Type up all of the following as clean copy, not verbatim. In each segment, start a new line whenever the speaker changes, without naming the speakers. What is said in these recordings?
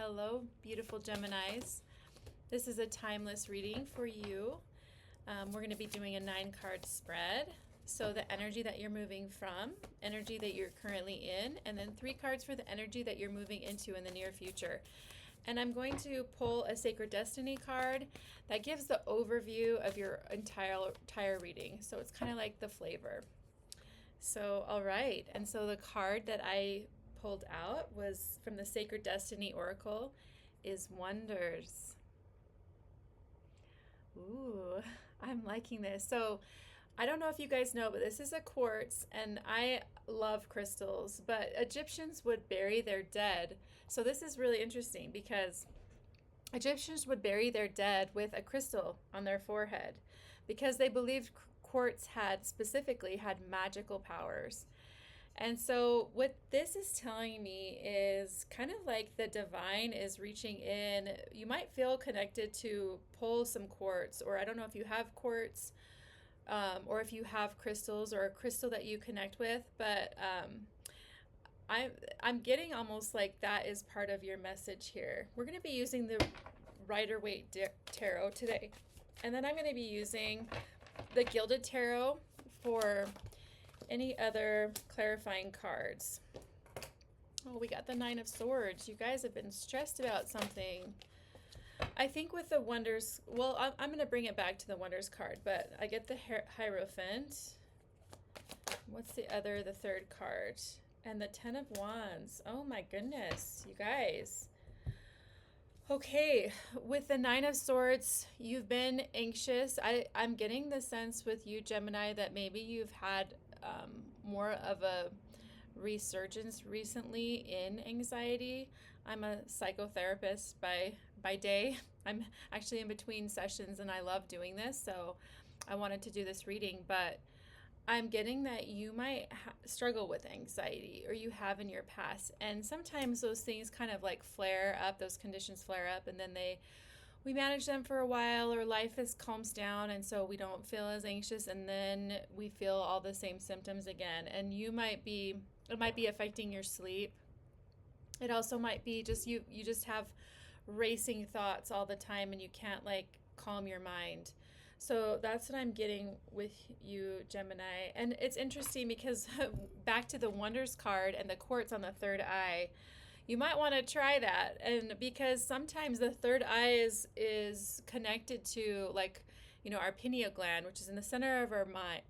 Hello, beautiful Geminis. This is a timeless reading for you. We're going to be doing a 9-card spread. So the energy that you're moving from, energy that you're currently in, and then 3 cards for the energy that you're moving into in the near future. And I'm going to pull a Sacred Destiny card that gives the overview of your entire reading. So it's kind of like the flavor. So, all right. And so the card that I pulled out was from the Sacred Destiny Oracle is Wonders. Ooh, I'm liking this. So I don't know if you guys know, but this is a quartz, and I love crystals, but Egyptians would bury their dead. So this is really interesting because Egyptians would bury their dead with a crystal on their forehead because they believed quartz specifically had magical powers. And so what this is telling me is kind of like the divine is reaching in. You might feel connected to pull some quartz, or I don't know if you have quartz, or if you have crystals or a crystal that you connect with, but I'm getting almost like that is part of your message here. We're going to be using the Rider-Waite Tarot today, and then I'm going to be using the Gilded Tarot for any other clarifying cards. Oh, we got the 9 of Swords. You guys have been stressed about something. I think with the Wonders, well, I'm going to bring it back to the Wonders card, but I get the Hierophant. What's the 3rd card? And the 10 of Wands. Oh my goodness, you guys. Okay, with the 9 of Swords, you've been anxious. I'm getting the sense with you, Gemini, that maybe you've had more of a resurgence recently in anxiety. I'm a psychotherapist by day. I'm actually in between sessions and I love doing this, so I wanted to do this reading, but I'm getting that you might struggle with anxiety, or you have in your past, and sometimes those things kind of like flare up, those conditions flare up, and then we manage them for a while, or life calms down, and so we don't feel as anxious, and then we feel all the same symptoms again. And it might be affecting your sleep. It also might be just you just have racing thoughts all the time, and you can't like calm your mind. So that's what I'm getting with you, Gemini. And it's interesting because back to the Wonders card and the quartz on the 3rd eye, you might want to try that. And because sometimes the 3rd eye is connected to, like, you know, our pineal gland, which is in the center of our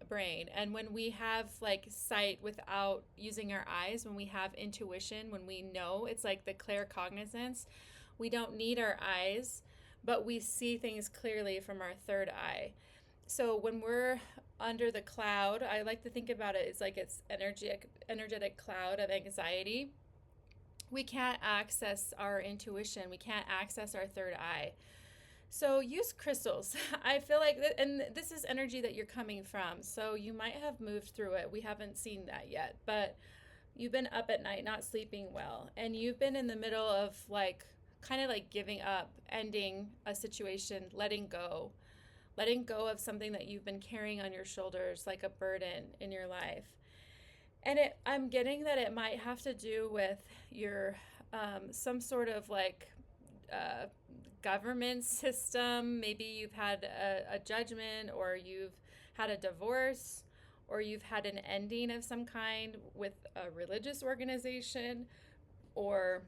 brain. And when we have like sight without using our eyes, when we have intuition, when we know, it's like the claircognizance, we don't need our eyes, but we see things clearly from our 3rd eye. So when we're under the cloud, I like to think about it as like it's energetic cloud of anxiety. We can't access our intuition. We can't access our 3rd eye. So use crystals. I feel like, and this is energy that you're coming from. So you might have moved through it. We haven't seen that yet, but you've been up at night, not sleeping well. And you've been in the middle of like, kind of like giving up, ending a situation, letting go of something that you've been carrying on your shoulders, like a burden in your life. And I'm getting that it might have to do with your some sort of like government system. Maybe you've had a judgment, or you've had a divorce, or you've had an ending of some kind with a religious organization, or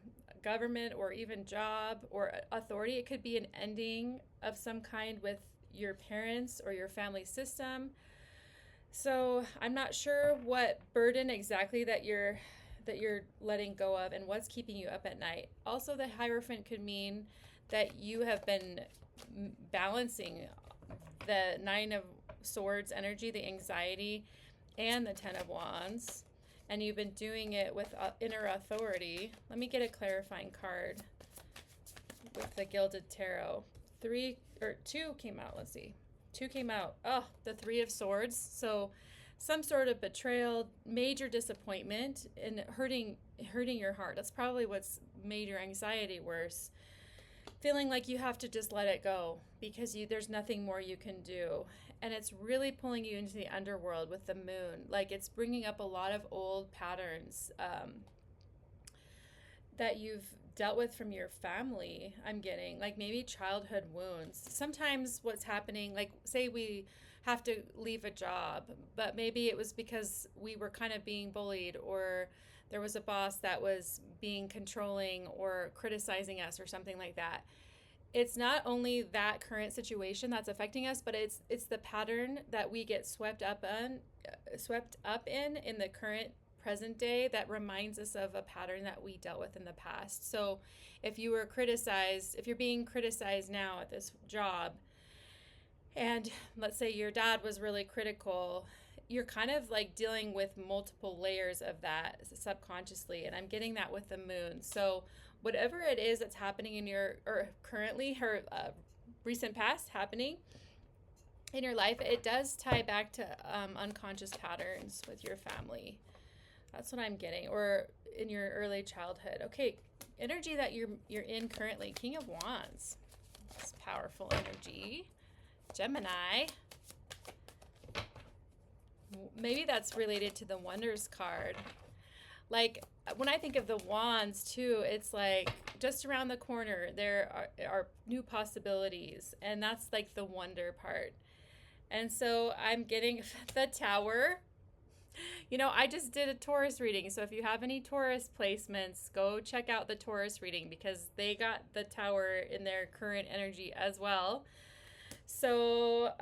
government, or even job, or authority. It could be an ending of some kind with your parents or your family system. So I'm not sure what burden exactly that you're letting go of and what's keeping you up at night. Also, the Hierophant could mean that you have been balancing the 9 of Swords energy, the anxiety, and the 10 of Wands, and you've been doing it with inner authority. Let me get a clarifying card with the Gilded Tarot. 2 came out. Let's see. 2 came out. Oh, the 3 of Swords. So some sort of betrayal, major disappointment, and hurting your heart. That's probably what's made your anxiety worse. Feeling like you have to just let it go because there's nothing more you can do. And it's really pulling you into the underworld with the moon. Like, it's bringing up a lot of old patterns that you've dealt with from your family. I'm getting like maybe childhood wounds. Sometimes what's happening, like say we have to leave a job, but maybe it was because we were kind of being bullied, or there was a boss that was being controlling or criticizing us or something like that. It's not only that current situation that's affecting us, but it's the pattern that we get swept up in the current present day that reminds us of a pattern that we dealt with in the past. So if you were criticized, if you're being criticized now at this job, and let's say your dad was really critical, you're kind of like dealing with multiple layers of that subconsciously. And I'm getting that with the moon. So whatever it is that's happening in your, or currently her recent past happening in your life, it does tie back to unconscious patterns with your family. That's what I'm getting, or in your early childhood. Okay, energy that you're in currently, King of Wands. That's powerful energy. Gemini. Maybe that's related to the Wonders card. Like when I think of the wands too, it's like just around the corner there are new possibilities, and that's like the wonder part. And so I'm getting the Tower. You know, I just did a Taurus reading, so if you have any Taurus placements, go check out the Taurus reading because they got the Tower in their current energy as well. So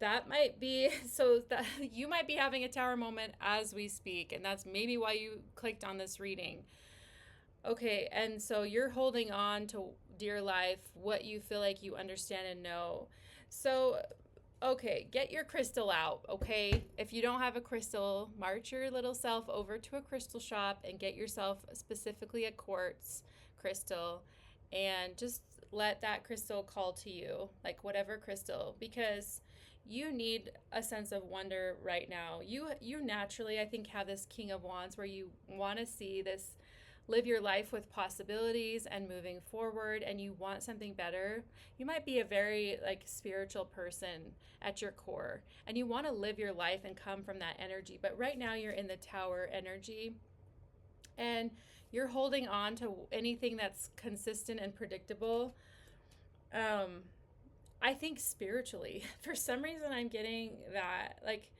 that might be, so that you might be having a Tower moment as we speak, and that's maybe why you clicked on this reading. Okay, and so you're holding on to, dear life, what you feel like you understand and know. So okay, get your crystal out, okay? If you don't have a crystal, march your little self over to a crystal shop and get yourself specifically a quartz crystal, and just let that crystal call to you, like whatever crystal, because you need a sense of wonder right now. You naturally, I think, have this King of Wands where you want to see this, live your life with possibilities and moving forward, and you want something better. You might be a very like spiritual person at your core, and you want to live your life and come from that energy. But right now you're in the Tower energy, and you're holding on to anything that's consistent and predictable. I think spiritually, for some reason, I'm getting that. Like,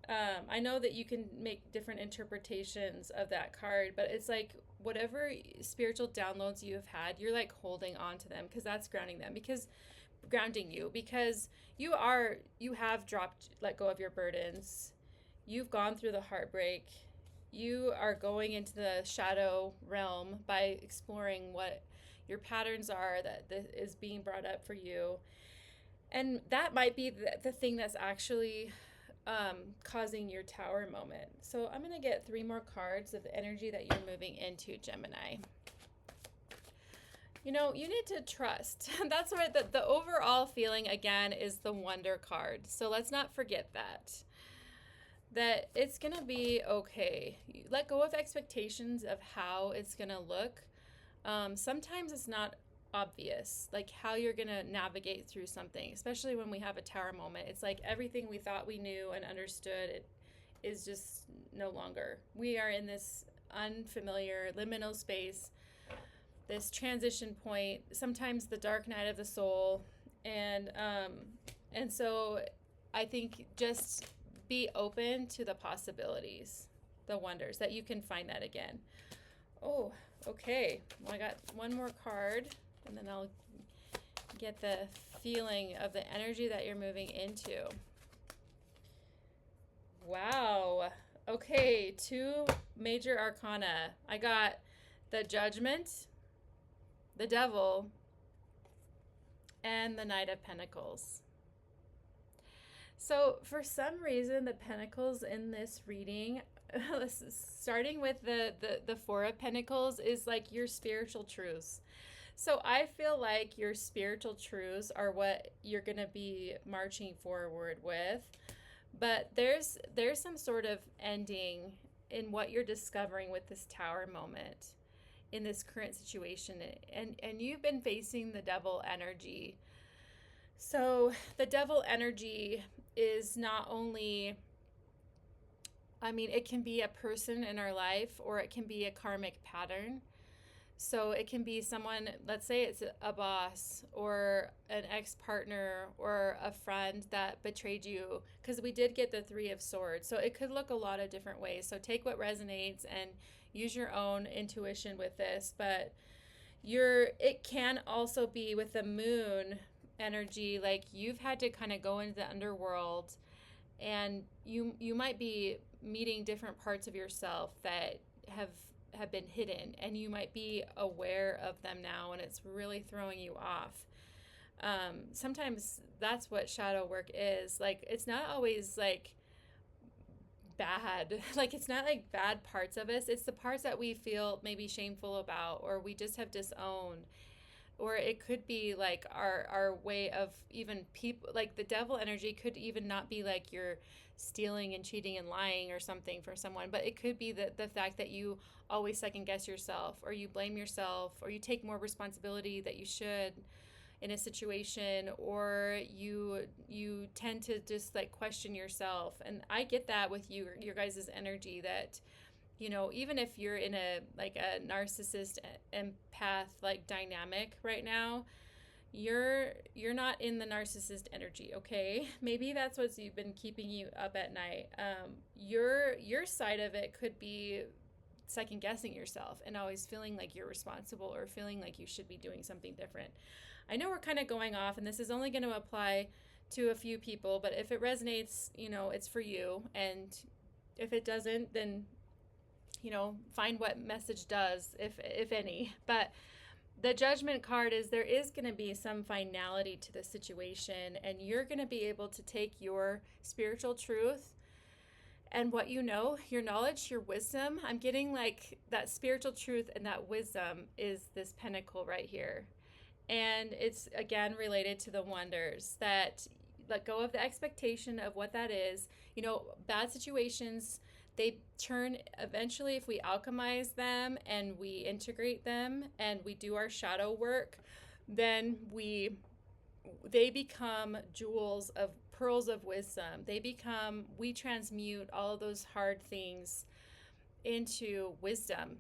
I know that you can make different interpretations of that card, but it's like whatever spiritual downloads you have had, you're like holding on to them because that's grounding you, because you have let go of your burdens. You've gone through the heartbreak. You are going into the shadow realm by exploring what your patterns are that is being brought up for you. And that might be the thing that's actually causing your Tower moment. So I'm going to get 3 more cards of the energy that you're moving into, Gemini. You know, you need to trust. That's where the overall feeling, again, is the Wonder card. So let's not forget that it's going to be okay. You let go of expectations of how it's going to look. Sometimes it's not obvious, like how you're going to navigate through something, especially when we have a Tower moment. It's like everything we thought we knew and understood, it is just no longer. We are in this unfamiliar liminal space, this transition point, sometimes the dark night of the soul. And so I think just be open to the possibilities, the wonders, that you can find that again. Oh, okay. Well, I got one more card, and then I'll get the feeling of the energy that you're moving into. Wow. Okay, 2 major arcana. I got the Judgment, the Devil, and the Knight of Pentacles. So for some reason, the Pentacles in this reading, starting with the 4 of Pentacles, is like your spiritual truths. So I feel like your spiritual truths are what you're going to be marching forward with. But there's some sort of ending in what you're discovering with this Tower moment in this current situation. And you've been facing the Devil energy. So the Devil energy is not only, I mean, it can be a person in our life, or it can be a karmic pattern. So it can be someone, let's say it's a boss or an ex-partner or a friend that betrayed you, because we did get the Three of Swords. So it could look a lot of different ways. So take what resonates and use your own intuition with this. But it can also be with the moon energy, like you've had to kind of go into the underworld, and you might be meeting different parts of yourself that have been hidden, and you might be aware of them now, and it's really throwing you off. Sometimes that's what shadow work is. Like, it's not always like bad. Like, it's not like bad parts of us. It's the parts that we feel maybe shameful about, or we just have disowned. Or it could be like our way of even people, like the devil energy could even not be like you're stealing and cheating and lying or something for someone, but it could be the fact that you always second guess yourself, or you blame yourself, or you take more responsibility that you should in a situation, or you tend to just like question yourself. And I get that with your guys' energy, that even if you're in a narcissist empath like dynamic right now, you're not in the narcissist energy, okay? Maybe that's what's been keeping you up at night. Your side of it could be second guessing yourself and always feeling like you're responsible, or feeling like you should be doing something different. I know we're kind of going off, and this is only going to apply to a few people, but if it resonates, it's for you. And if it doesn't, then find what message does, if any. But the Judgment card is, there is going to be some finality to the situation, and you're going to be able to take your spiritual truth and what your knowledge, your wisdom. I'm getting like that spiritual truth and that wisdom is this pentacle right here. And it's again related to the wonders, that let go of the expectation of what that is. Bad situations, they turn eventually, if we alchemize them and we integrate them and we do our shadow work, then they become jewels of pearls of wisdom. We transmute all of those hard things into wisdom.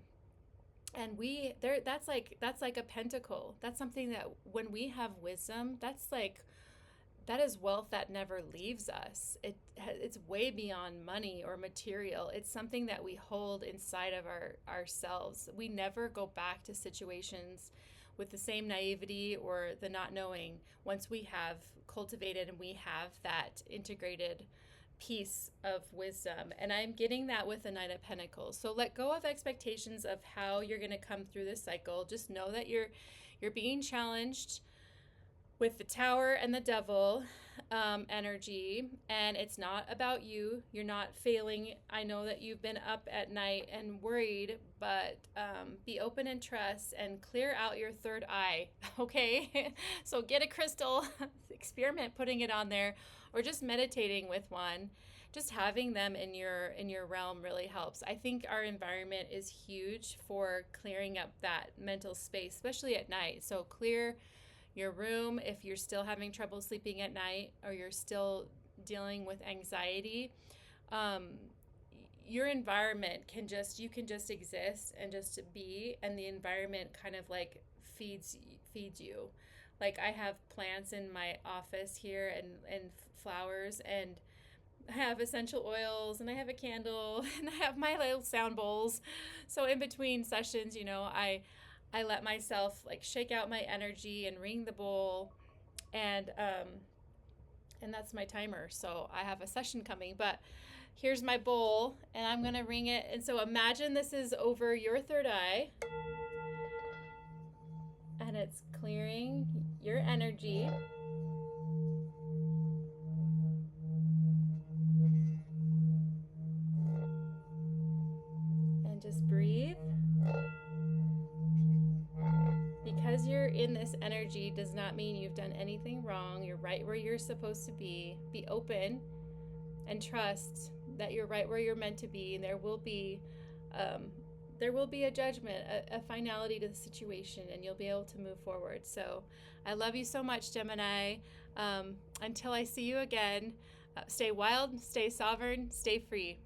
And that's like a pentacle. That's something that when we have wisdom, that is wealth that never leaves us. It's way beyond money or material. It's something that we hold inside of ourselves. We never go back to situations with the same naivety or the not knowing, once we have cultivated and we have that integrated piece of wisdom. And I'm getting that with the Knight of Pentacles. So let go of expectations of how you're going to come through this cycle. Just know that you're being challenged with the Tower and the Devil energy, and it's not about you. You're not failing. I know that you've been up at night and worried, but be open and trust, and clear out your third eye, okay? So get a crystal, experiment putting it on there, or just meditating with one. Just having them in your realm really helps. I think our environment is huge for clearing up that mental space, especially at night. So clear your room if you're still having trouble sleeping at night, or you're still dealing with anxiety. Your environment you can just exist and just be, and the environment kind of like feeds you. Like, I have plants in my office here, and flowers, and I have essential oils, and I have a candle, and I have my little sound bowls. So in between sessions, I let myself like shake out my energy and ring the bowl, and that's my timer. So I have a session coming, but here's my bowl, and I'm gonna ring it. And so imagine this is over your third eye, and it's clearing your energy. And just breathe. Because you're in this energy does not mean you've done anything wrong. You're right where you're supposed to be. Be open and trust that you're right where you're meant to be, and there will be a judgment, a finality to the situation, and you'll be able to move forward. So I love you so much, Gemini. Until I see you again, stay wild, stay sovereign, stay free.